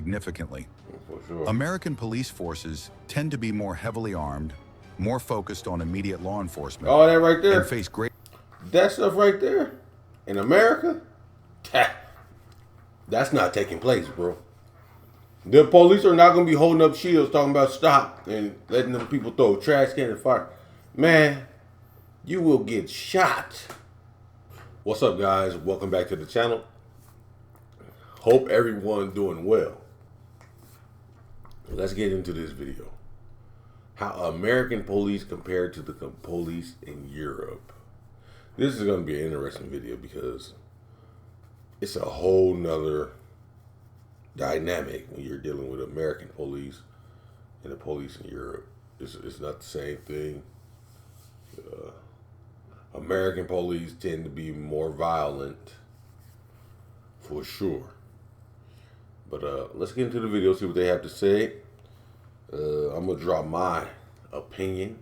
significantly. For sure. American police forces tend to be more heavily armed, more focused on immediate law enforcement, All that right there. and face great. That stuff right there in America, that's not taking place, bro. The police are not going to be holding up shields talking about stop and letting them people throw trash can and fire. Man, you will get shot. What's up, guys? Welcome back to the channel. Hope everyone doing well. Let's get into this video. How American police compare to the police in Europe. This is going to be an interesting video because it's a whole nother dynamic when you're dealing with American police and the police in Europe. It's not the same thing. American police tend to be more violent, for sure. But let's get into the video, see what they have to say. I'm going to drop my opinion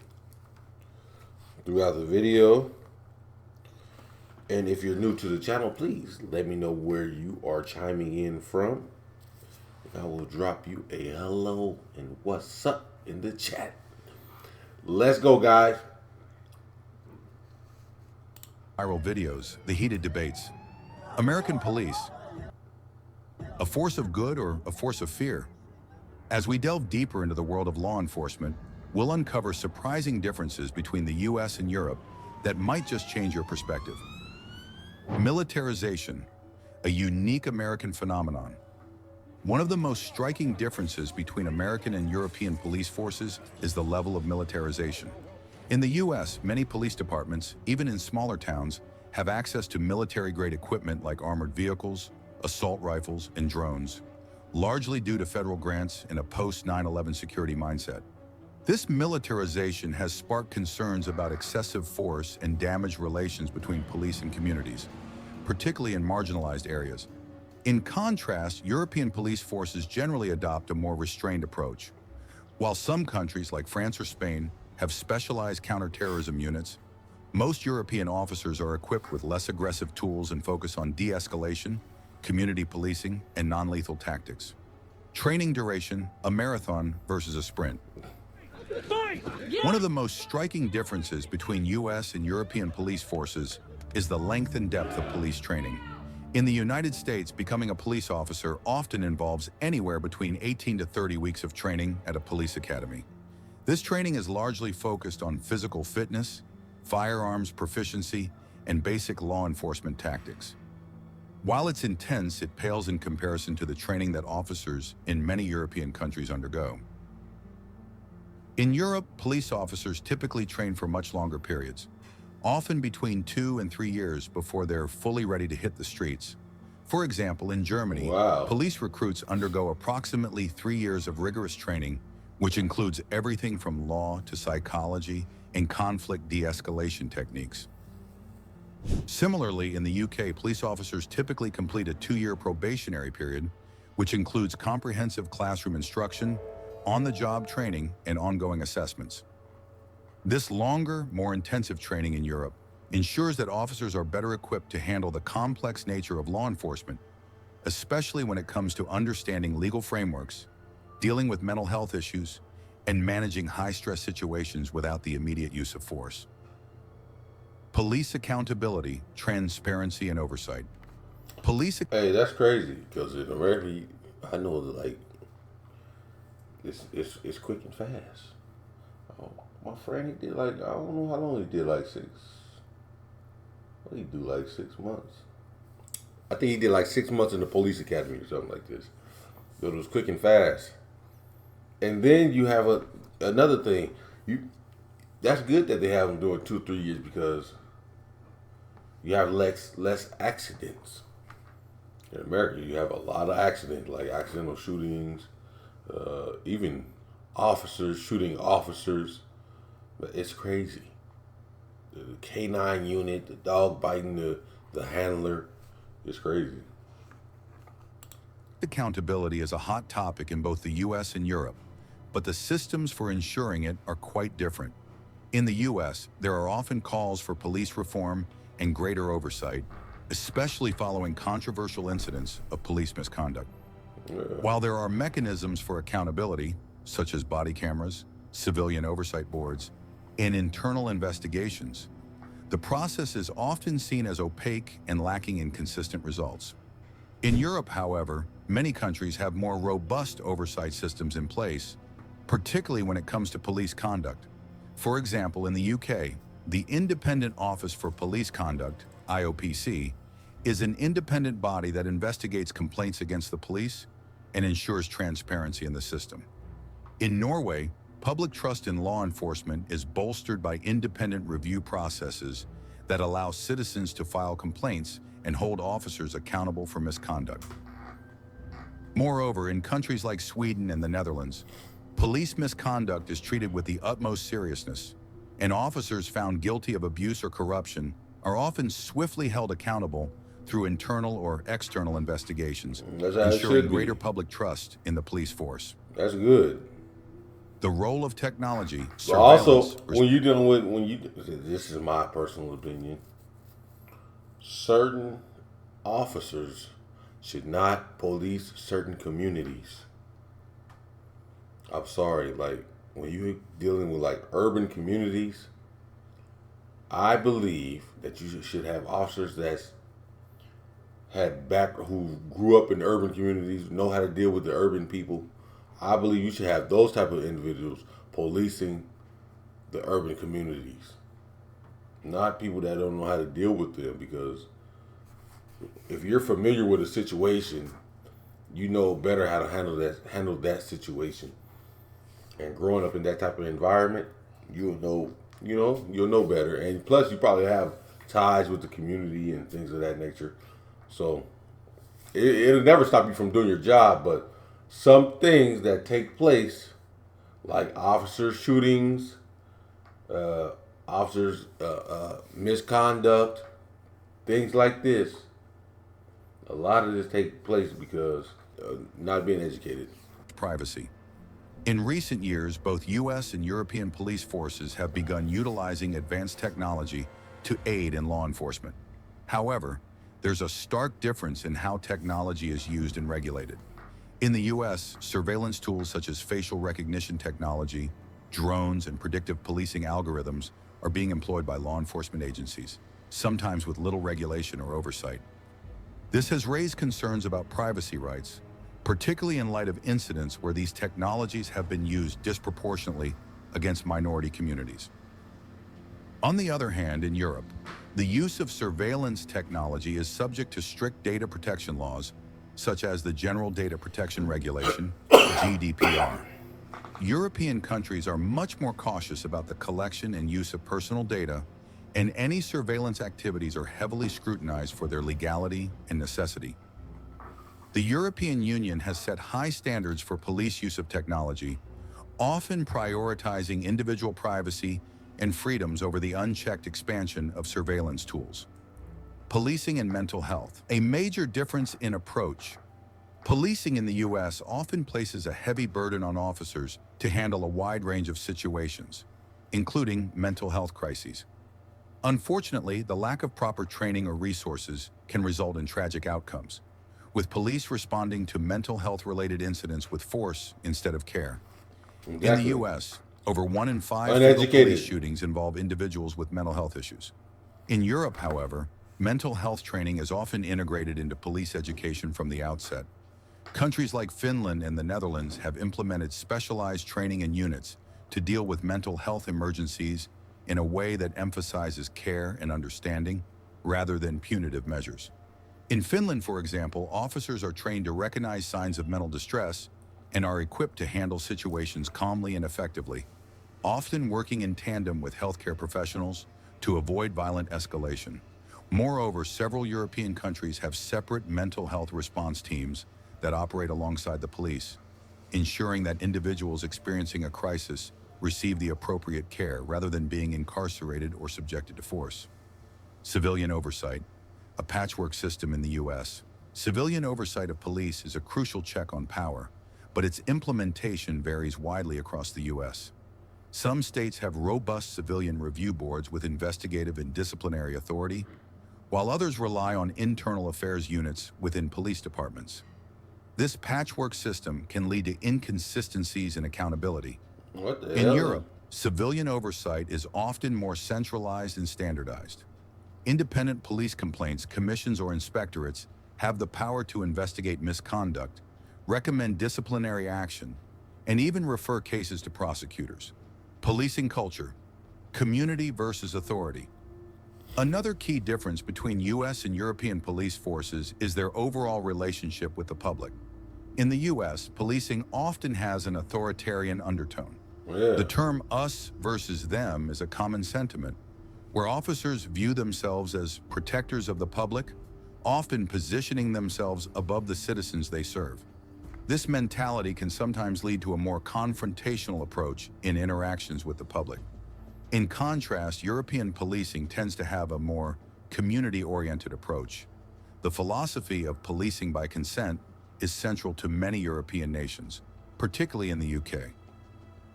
throughout the video. And if you're new to the channel, please let me know where you are chiming in from. I will drop you a hello and what's up in the chat. Let's go, guys. Viral videos, the heated debates. American police, a force of good or a force of fear? As we delve deeper into the world of law enforcement, we'll uncover surprising differences between the US and Europe that might just change your perspective. Militarization, a unique American phenomenon. One of the most striking differences between American and European police forces is the level of militarization. In the US, many police departments, even in smaller towns, have access to military-grade equipment like armored vehicles, assault rifles, and drones, largely due to federal grants and a post-9/11 security mindset. This militarization has sparked concerns about excessive force and damaged relations between police and communities, particularly in marginalized areas. In contrast, European police forces generally adopt a more restrained approach. While some countries, like France or Spain, have specialized counterterrorism units, most European officers are equipped with less aggressive tools and focus on de-escalation, community policing, and non-lethal tactics. Training duration, a marathon versus a sprint. One of the most striking differences between US and European police forces is the length and depth of police training. In the United States, becoming a police officer often involves anywhere between 18 to 30 weeks of training at a police academy. This training is largely focused on physical fitness, firearms proficiency, and basic law enforcement tactics. While it's intense, it pales in comparison to the training that officers in many European countries undergo. In Europe, police officers typically train for much longer periods, often between 2 and 3 years before they're fully ready to hit the streets. For example, in Germany, police recruits undergo approximately 3 years of rigorous training, which includes everything from law to psychology and conflict de-escalation techniques. Similarly, in the UK, police officers typically complete a 2-year probationary period, which includes comprehensive classroom instruction, on-the-job training, and ongoing assessments. This longer, more intensive training in Europe ensures that officers are better equipped to handle the complex nature of law enforcement, especially when it comes to understanding legal frameworks, dealing with mental health issues, and managing high-stress situations without the immediate use of force. Police accountability, transparency, and oversight. Hey, that's crazy because in America, I know that like it's quick and fast. Oh, my friend, he did like I don't know how long he did like 6. What did he do like 6 months? I think he did like 6 months in the police academy or something like this. But it was quick and fast. And then you have another thing. That's good that they have them doing 2 or 3 years because you have less accidents. In America, you have a lot of accidents, like accidental shootings, even officers shooting officers. But it's crazy. The K9 unit, the dog biting the handler, it's crazy. Accountability is a hot topic in both the US and Europe, but the systems for ensuring it are quite different. In the US, there are often calls for police reform and greater oversight, especially following controversial incidents of police misconduct. While there are mechanisms for accountability, such as body cameras, civilian oversight boards, and internal investigations, the process is often seen as opaque and lacking in consistent results. In Europe, however, many countries have more robust oversight systems in place, particularly when it comes to police conduct. For example, in the UK, the Independent Office for Police Conduct, IOPC, is an independent body that investigates complaints against the police and ensures transparency in the system. In Norway, public trust in law enforcement is bolstered by independent review processes that allow citizens to file complaints and hold officers accountable for misconduct. Moreover, in countries like Sweden and the Netherlands, police misconduct is treated with the utmost seriousness, and officers found guilty of abuse or corruption are often swiftly held accountable through internal or external investigations, ensuring greater public trust in the police force. That's good. The role of technology, But also, when you're dealing with, this is my personal opinion, certain officers should not police certain communities. I'm sorry, like when you're dealing with like urban communities, I believe that you should have officers that's who grew up in urban communities, know how to deal with the urban people. I believe you should have those type of individuals policing the urban communities, not people that don't know how to deal with them. Because if you're familiar with a situation, you know better how to handle that situation. And growing up in that type of environment, you'll know better. And plus, you probably have ties with the community and things of that nature. So it'll never stop you from doing your job, but some things that take place, like officer shootings, officers misconduct, things like this, a lot of this takes place because not being educated. Privacy. In recent years, both U.S. and European police forces have begun utilizing advanced technology to aid in law enforcement. However, there's a stark difference in how technology is used and regulated. In the U.S., surveillance tools such as facial recognition technology, drones, and predictive policing algorithms are being employed by law enforcement agencies, sometimes with little regulation or oversight. This has raised concerns about privacy rights, particularly in light of incidents where these technologies have been used disproportionately against minority communities. On the other hand, in Europe, the use of surveillance technology is subject to strict data protection laws, such as the General Data Protection Regulation, GDPR. European countries are much more cautious about the collection and use of personal data, and any surveillance activities are heavily scrutinized for their legality and necessity. The European Union has set high standards for police use of technology, often prioritizing individual privacy and freedoms over the unchecked expansion of surveillance tools. Policing and mental health. A major difference in approach. Policing in the U.S. often places a heavy burden on officers to handle a wide range of situations, including mental health crises. Unfortunately, the lack of proper training or resources can result in tragic outcomes, with police responding to mental health-related incidents with force instead of care. Exactly. In the U.S., over 1 in 5 fatal police shootings involve individuals with mental health issues. In Europe, however, mental health training is often integrated into police education from the outset. Countries like Finland and the Netherlands have implemented specialized training and units to deal with mental health emergencies in a way that emphasizes care and understanding rather than punitive measures. In Finland, for example, officers are trained to recognize signs of mental distress and are equipped to handle situations calmly and effectively, often working in tandem with healthcare professionals to avoid violent escalation. Moreover, several European countries have separate mental health response teams that operate alongside the police, ensuring that individuals experiencing a crisis receive the appropriate care rather than being incarcerated or subjected to force. Civilian oversight, a patchwork system in the U.S. Civilian oversight of police is a crucial check on power, but its implementation varies widely across the U.S. Some states have robust civilian review boards with investigative and disciplinary authority, while others rely on internal affairs units within police departments. This patchwork system can lead to inconsistencies in accountability. What the In hell? Europe, civilian oversight is often more centralized and standardized. Independent police complaints, commissions, or inspectorates have the power to investigate misconduct, recommend disciplinary action, and even refer cases to prosecutors. Policing culture, community versus authority. Another key difference between US and European police forces is their overall relationship with the public. In the US, policing often has an authoritarian undertone. Yeah. The term us versus them is a common sentiment, where officers view themselves as protectors of the public, often positioning themselves above the citizens they serve. This mentality can sometimes lead to a more confrontational approach in interactions with the public. In contrast, European policing tends to have a more community-oriented approach. The philosophy of policing by consent is central to many European nations, particularly in the UK.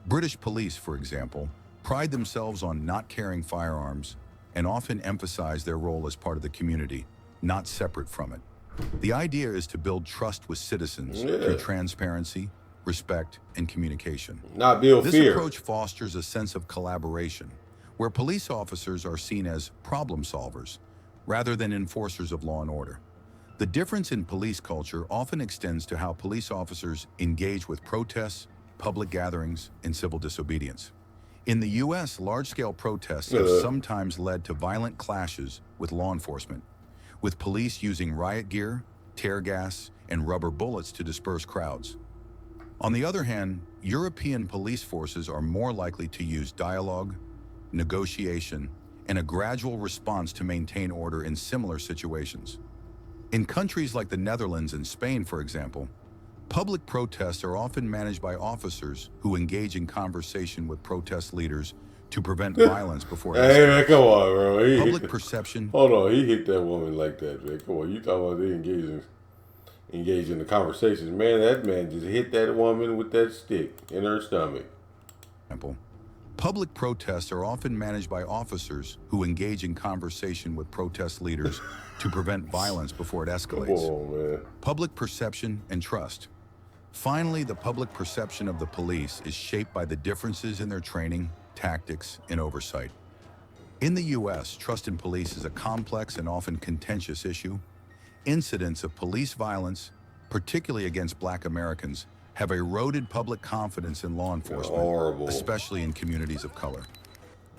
British police, for example, pride themselves on not carrying firearms and often emphasize their role as part of the community, not separate from it. The idea is to build trust with citizens through transparency, respect, and communication. Not build This fear. approach fosters a sense of collaboration, where police officers are seen as problem solvers rather than enforcers of law and order. The difference in police culture often extends to how police officers engage with protests, public gatherings, and civil disobedience. In the US, large-scale protests have sometimes led to violent clashes with law enforcement, with police using riot gear, tear gas, and rubber bullets to disperse crowds. On the other hand, European police forces are more likely to use dialogue, negotiation, and a gradual response to maintain order in similar situations. In countries like the Netherlands and Spain, for example, public protests are often managed by officers who engage in conversation with protest leaders to prevent violence before it Hey man, escalates. come on, bro. Public perception. Hold on, he hit that woman like that, man. Come on, you talking about they engage in the conversations. Man, that man just hit that woman with that stick in her stomach. Public protests are often managed by officers who engage in conversation with protest leaders to prevent violence before it escalates. Come on, man. Public perception and trust. Finally, the public perception of the police is shaped by the differences in their training, tactics, and oversight. In the US, trust in police is a complex and often contentious issue. Incidents of police violence, particularly against Black Americans, have eroded public confidence in law enforcement, especially in communities of color.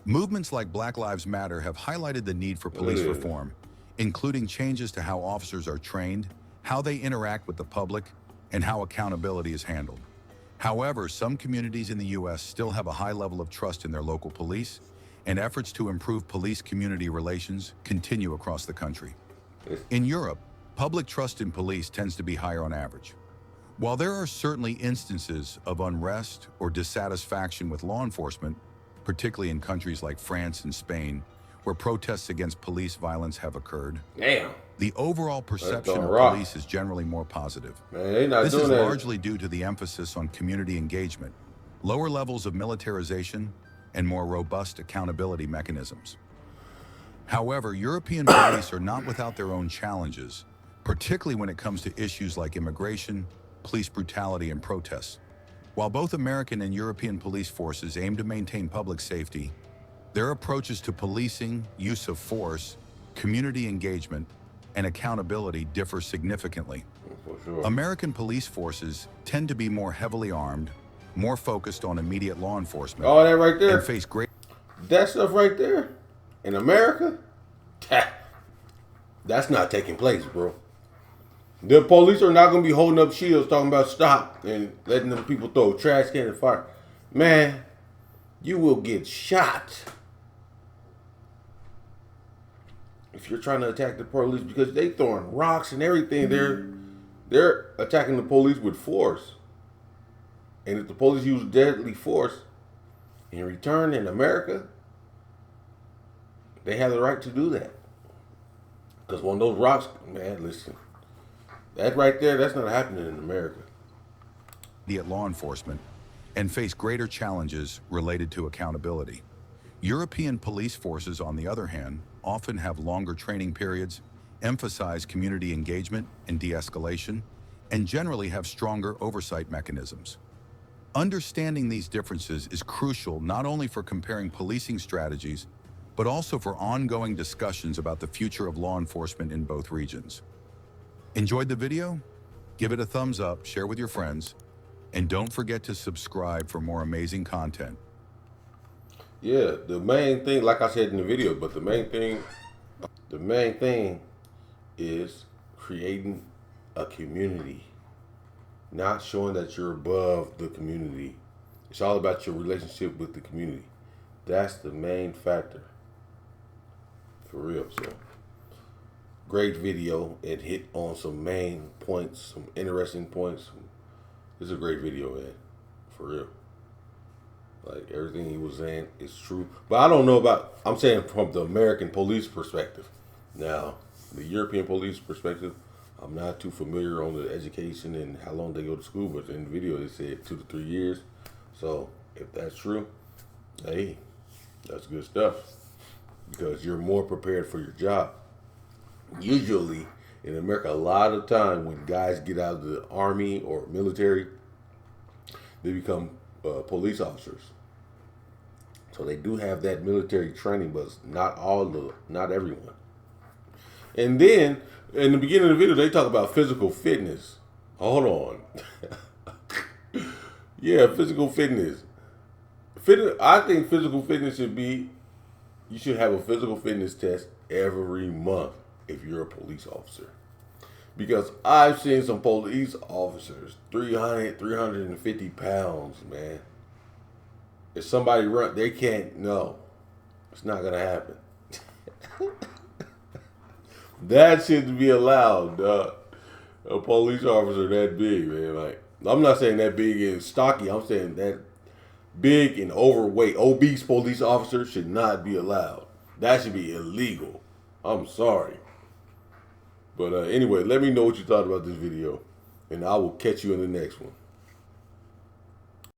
Movements like Black Lives Matter have highlighted the need for police reform, including changes to how officers are trained, how they interact with the public, and how accountability is handled. However, some communities in the US still have a high level of trust in their local police, and efforts to improve police-community relations continue across the country. In Europe, public trust in police tends to be higher on average. While there are certainly instances of unrest or dissatisfaction with law enforcement, particularly in countries like France and Spain, where protests against police violence have occurred, the overall perception of police is generally more positive. This is largely due to the emphasis on community engagement, lower levels of militarization, and more robust accountability mechanisms. However, European police are not without their own challenges, particularly when it comes to issues like immigration, police brutality, and protests. While both American and European police forces aim to maintain public safety, their approaches to policing, use of force, community engagement, and accountability differ significantly. American police forces tend to be more heavily armed, more focused on immediate law enforcement. Oh, that right there. And face great. That stuff right there in America, that's not taking place, bro. The police are not going to be holding up shields talking about stop and letting them people throw trash can and fire. Man, you will get shot if you're trying to attack the police because they throwing rocks and everything. They're attacking the police with force. And if the police use deadly force in return in America, they have the right to do that. Because one of those rocks, man, listen. That right there, that's not happening in America. At law enforcement and face greater challenges related to accountability. European police forces, on the other hand, often have longer training periods, emphasize community engagement and de-escalation, and generally have stronger oversight mechanisms. Understanding these differences is crucial not only for comparing policing strategies, but also for ongoing discussions about the future of law enforcement in both regions. Enjoyed the video? Give it a thumbs up, share with your friends, and don't forget to subscribe for more amazing content. Yeah, the main thing, like I said in the video, but the main thing is creating a community, not showing that you're above the community. It's all about your relationship with the community. That's the main factor. For real. So, great video. It hit on some main points, some interesting points. It's a great video, man. For real. Like everything he was saying is true. But I don't know about, I'm saying from the American police perspective. Now, the European police perspective, I'm not too familiar on the education and how long they go to school, but in the video they said 2 to 3 years. So if that's true, hey, that's good stuff because you're more prepared for your job. Usually in America, a lot of time when guys get out of the army or military, they become police officers. So they do have that military training, but not everyone. And then in the beginning of the video, they talk about physical fitness. Hold on. Yeah, physical fitness. I think physical fitness you should have a physical fitness test every month if you're a police officer. Because I've seen some police officers, 350 pounds, man. If somebody run, they can't, no. It's not going to happen. That shouldn't be allowed, a police officer that big, man. Like, I'm not saying that big and stocky. I'm saying that big and overweight, obese police officer should not be allowed. That should be illegal. I'm sorry. But anyway, let me know what you thought about this video, and I will catch you in the next one.